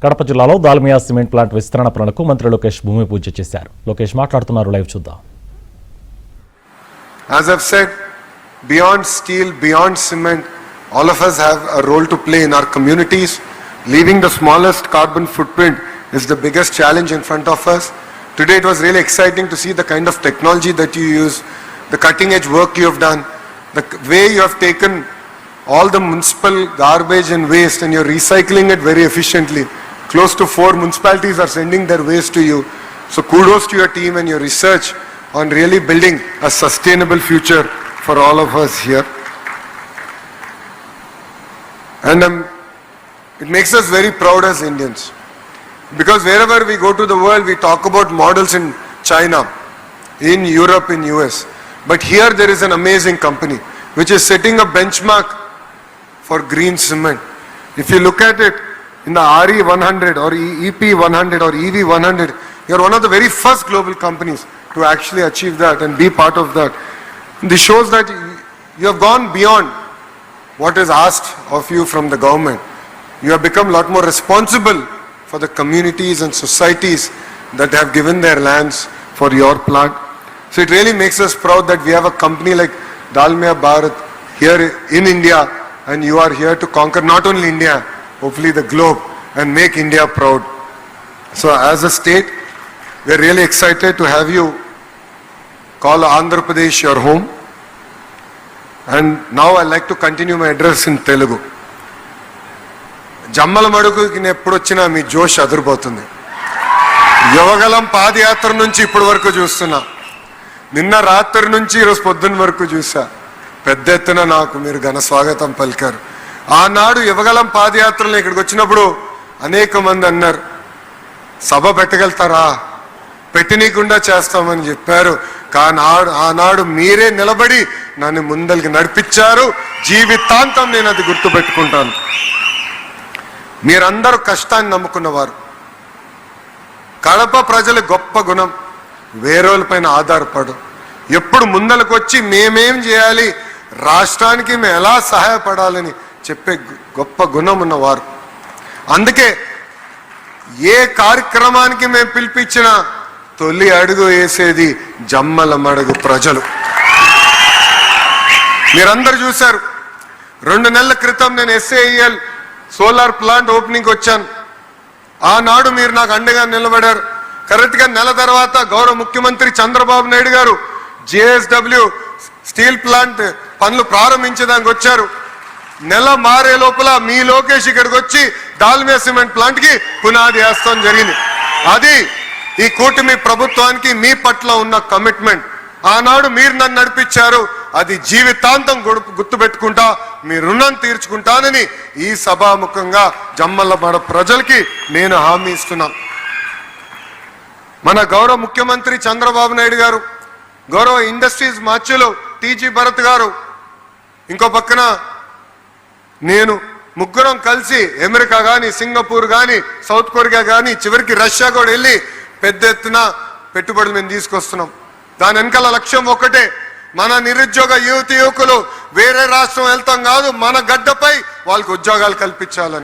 కడప జిల్లాలో Dalmia cement plant విస్తరణ పనులకు మంత్రి లోకేష్ భూమి పూజ చేశారు. లోకేష్ మాట్లాడుతున్నారు, లైవ్ చూద్దాం. As I've said, beyond steel, beyond cement, all of us have a role to play in our communities. Leaving the smallest carbon footprint is the biggest challenge in front of us. Today it was really exciting to see the kind of technology that you use, the cutting edge work you have done, the way you have taken all the municipal garbage and waste and you're recycling it very efficiently. Close to 4 municipalities are sending their waste to you. So kudos to your team and your research on really building a sustainable future for all of us here. And it makes us very proud as Indians. Because wherever we go to the world, we talk about models in China, in Europe, in US. But here there is an amazing company which is setting a benchmark for green cement. If you look at it in the RE100 or EP100 or EV100, you are one of the very first global companies to actually achieve that and be part of that. This shows that you have gone beyond what is asked of you from the government. You have become a lot more responsible for the communities and societies that have given their lands for your plant. So it really makes us proud that we have a company like Dalmia Bharat here in India, and you are here to conquer not only India, hopefully the globe, and make India proud. So as a state, we are really excited to have you call Andhra Pradesh your home. And now I like to continue my address in Telugu. జమ్మల మడుగుకి ఎప్పుడు వచ్చినా మీ జోష్ అదిరిపోతుంది. యువగలం పాదయాత్ర నుంచి ఇప్పటి వరకు చూస్తున్నా, నిన్న రాత్రి నుంచి ఈరోజు పొద్దున్న వరకు చూసా. పెద్ద ఎత్తున నాకు మీరు ఘన స్వాగతం పలికారు. ఆనాడు యువగలం పాదయాత్రలో ఇక్కడికి వచ్చినప్పుడు అనేక మంది అన్నారు, సభ పెట్టగలుగుతారా, పెట్టనీయకుండా చేస్తామని చెప్పారు. కానీ ఆనాడు మీరే నిలబడి నన్ను ముందరికి నడిపించారు. జీవితాంతం నేను అది గుర్తుపెట్టుకుంటాను. మీరందరూ కష్టాన్ని నమ్ముకున్నవారు. కడప ప్రజల గొప్ప గుణం వేరేపైన ఆధారపడు, ఎప్పుడు ముందలకు వచ్చి మేమేం చేయాలి, రాష్ట్రానికి మేము ఎలా సహాయపడాలని చెప్పే గొప్ప గుణం ఉన్నవారు. అందుకే ఏ కార్యక్రమానికి మేము పిలిపించినా తొలి అడుగు వేసేది జమ్మల మడుగు ప్రజలు. మీరందరూ చూశారు, 2 నెలల క్రితం నేను SAEL సోలార్ ప్లాంట్ ఓపెనింగ్ వచ్చాను. ఆనాడు మీరు నాకు అండగా నిలబడారు. కరెక్ట్గా నెల తర్వాత గౌరవ ముఖ్యమంత్రి చంద్రబాబు నాయుడు గారు JSW స్టీల్ ప్లాంట్ పనులు ప్రారంభించడానికి వచ్చారు. నెల మారే లోపల మీ లోకేష్ ఇక్కడికి వచ్చి దాల్మియా సిమెంట్ ప్లాంట్ కి పునాది వేస్తాం జరిగింది. అది ఈ కూటమి ప్రభుత్వానికి మీ పట్ల ఉన్న కమిట్మెంట్. ఆనాడు మీరు నన్ను నడిపించారు, అది జీవితాంతం గుర్తుపెట్టుకుంటా మీ రుణం తీర్చుకుంటానని ఈ సభాముఖంగా జమ్మలమడ ప్రజలకి నేను హామీ ఇస్తున్నాను. మన గౌరవ ముఖ్యమంత్రి చంద్రబాబు నాయుడు గారు, గౌరవ ఇండస్ట్రీస్ మార్చులు TG భరత్ గారు, ఇంకో పక్కన నేను, ముగ్గురం కలిసి అమెరికా కానీ, సింగపూర్ కానీ, సౌత్ కొరియా కానీ, చివరికి రష్యా కూడా వెళ్ళి పెద్ద ఎత్తున పెట్టుబడులు మేము తీసుకొస్తున్నాం. దాని వెనకాల లక్ష్యం ఒకటే, మన నిరుద్యోగ యువకులు వేరే రాష్ట్రం వెళ్తాం కాదు, మన గడ్డపై వాళ్ళకి ఉద్యోగాలు కల్పించాలని.